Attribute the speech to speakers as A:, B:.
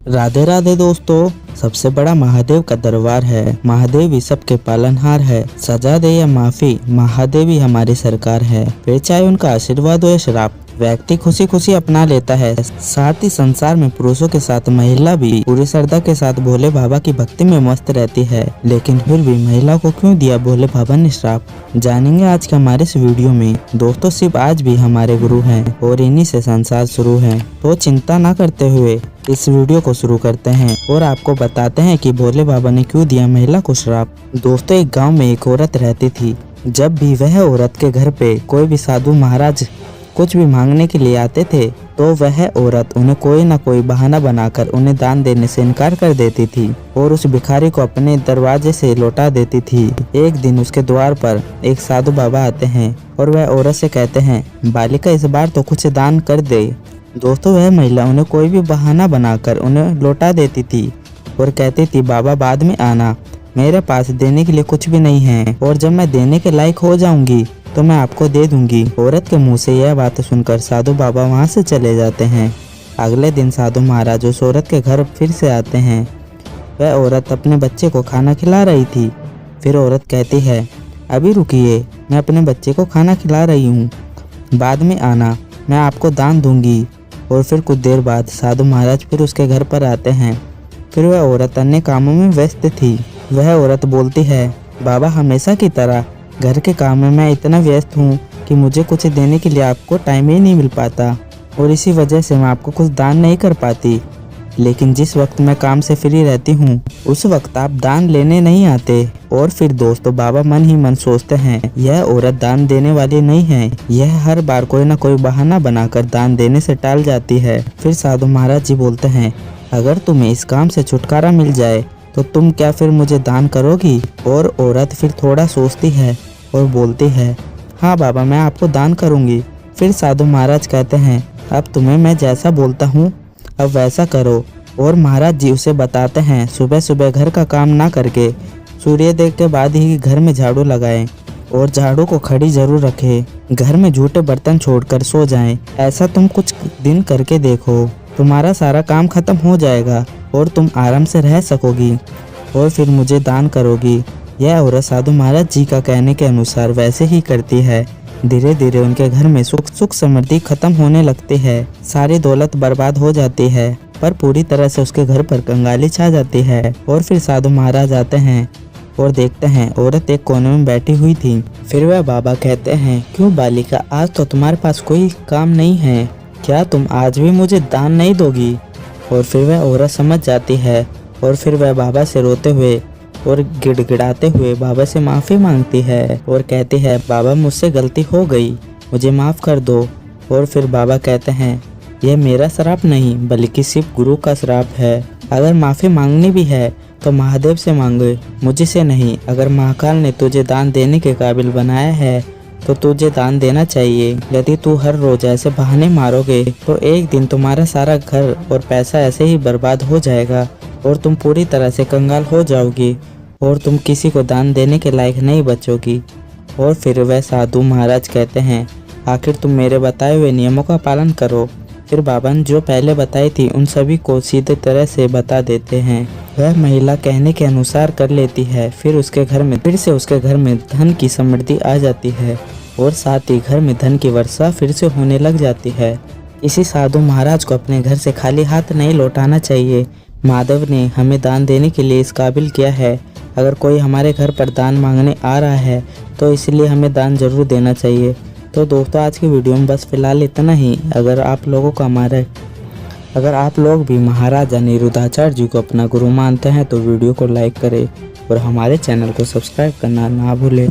A: राधे राधे दोस्तों। सबसे बड़ा महादेव का दरबार है। महादेव ही सबके पालनहार है। सजा दे या माफी, महादेव ही हमारी सरकार है। फिर चाहे उनका आशीर्वाद हो या श्राप, व्यक्ति खुशी खुशी अपना लेता है। साथ ही संसार में पुरुषों के साथ महिला भी पूरी श्रद्धा के साथ भोले बाबा की भक्ति में मस्त रहती है। लेकिन फिर भी महिला को क्यों दिया भोले बाबा ने श्राप, जानेंगे आज के हमारे इस वीडियो में। दोस्तों शिव आज भी हमारे गुरु हैं और इन्हीं से संसार शुरू है। तो चिंता न करते हुए इस वीडियो को शुरू करते हैं और आपको बताते हैं कि भोले बाबा ने क्यों दिया महिला को श्राप। दोस्तों एक गांव में एक औरत रहती थी। जब भी वह औरत के घर पे कोई भी साधु महाराज कुछ भी मांगने के लिए आते थे तो वह औरत उन्हें कोई ना कोई बहाना बनाकर उन्हें दान देने से इनकार कर देती थी और उस भिखारी को अपने दरवाजे से लौटा देती थी। एक दिन उसके द्वार पर एक साधु बाबा आते हैं और वह औरत से कहते हैं, बालिका इस बार तो कुछ दान कर दे। दोस्तों वह महिला उन्हें कोई भी बहाना बनाकर उन्हें लौटा देती थी और कहती थी, बाबा बाद में आना, मेरे पास देने के लिए कुछ भी नहीं है और जब मैं देने के लायक हो जाऊंगी तो मैं आपको दे दूंगी। औरत के मुंह से यह बात सुनकर साधु बाबा वहां से चले जाते हैं। अगले दिन साधु महाराज उस औरत के घर फिर से आते हैं। वह औरत अपने बच्चे को खाना खिला रही थी। फिर औरत कहती है, अभी रुकिए, मैं अपने बच्चे को खाना खिला रही हूँ, बाद में आना, मैं आपको दान दूंगी। और फिर कुछ देर बाद साधु महाराज फिर उसके घर पर आते हैं। फिर वह औरत अन्य कामों में व्यस्त थी। वह औरत बोलती है, बाबा हमेशा की तरह घर के काम में मैं इतना व्यस्त हूँ कि मुझे कुछ देने के लिए आपको टाइम ही नहीं मिल पाता और इसी वजह से मैं आपको कुछ दान नहीं कर पाती। लेकिन जिस वक्त मैं काम से फ्री रहती हूँ उस वक्त आप दान लेने नहीं आते। और फिर दोस्तों बाबा मन ही मन सोचते हैं, यह औरत दान देने वाली नहीं है, यह हर बार कोई ना कोई बहाना बनाकर दान देने से टाल जाती है। फिर साधु महाराज जी बोलते हैं, अगर तुम्हें इस काम से छुटकारा मिल जाए तो तुम क्या फिर मुझे दान करोगी। और औरत फिर थोड़ा सोचती है और बोलती है, हाँ बाबा मैं आपको दान करूँगी। फिर साधु महाराज कहते हैं, अब तुम्हें मैं जैसा बोलता हूँ अब वैसा करो। और महाराज जी उसे बताते हैं, सुबह सुबह घर का काम ना करके सूर्योदय के बाद ही घर में झाड़ू लगाएं और झाड़ू को खड़ी जरूर रखें। घर में झूठे बर्तन छोड़कर सो जाएं। ऐसा तुम कुछ दिन करके देखो, तुम्हारा सारा काम खत्म हो जाएगा और तुम आराम से रह सकोगी और फिर मुझे दान करोगी। यह औरत साधु महाराज जी का कहने के अनुसार वैसे ही करती है। धीरे धीरे उनके घर में सुख समृद्धि खत्म होने लगती है। सारी दौलत बर्बाद हो जाती है पर पूरी तरह से उसके घर पर कंगाली छा जाती है। और फिर साधु महाराज आते हैं और देखते हैं औरत एक कोने में बैठी हुई थी। फिर वह बाबा कहते हैं, क्यों बालिका आज तो तुम्हारे पास कोई काम नहीं है, क्या तुम आज भी मुझे दान नहीं दोगी। और फिर वह औरत समझ जाती है और फिर वह बाबा से रोते हुए और गिड़गिड़ाते हुए बाबा से माफ़ी मांगती है और कहती है, बाबा मुझसे गलती हो गई, मुझे माफ़ कर दो। और फिर बाबा कहते हैं, यह मेरा श्राप नहीं बल्कि शिव गुरु का श्राप है। अगर माफ़ी मांगनी भी है तो महादेव से मांगे, मुझसे नहीं। अगर महाकाल ने तुझे दान देने के काबिल बनाया है तो तुझे दान देना चाहिए। यदि तू हर रोज ऐसे बहाने मारोगे तो एक दिन तुम्हारा सारा घर और पैसा ऐसे ही बर्बाद हो जाएगा और तुम पूरी तरह से कंगाल हो जाओगी और तुम किसी को दान देने के लायक नहीं बचोगी। और फिर वह साधु महाराज कहते हैं, आखिर तुम मेरे बताए हुए नियमों का पालन करो। फिर बाबा ने जो पहले बताई थी उन सभी को सीधे तरह से बता देते हैं। वह महिला कहने के अनुसार कर लेती है। फिर उसके घर में धन की समृद्धि आ जाती है और साथ ही घर में धन की वर्षा फिर से होने लग जाती है। इसी साधु महाराज को अपने घर से खाली हाथ नहीं लौटाना चाहिए। महादेव ने हमें दान देने के लिए इस काबिल किया है। अगर कोई हमारे घर पर दान मांगने आ रहा है तो इसलिए हमें दान जरूर देना चाहिए। तो दोस्तों आज की वीडियो में बस फिलहाल इतना ही। अगर आप लोग भी महाराजा अनिरुद्धाचार्य जी को अपना गुरु मानते हैं तो वीडियो को लाइक करें और हमारे चैनल को सब्सक्राइब करना ना भूलें।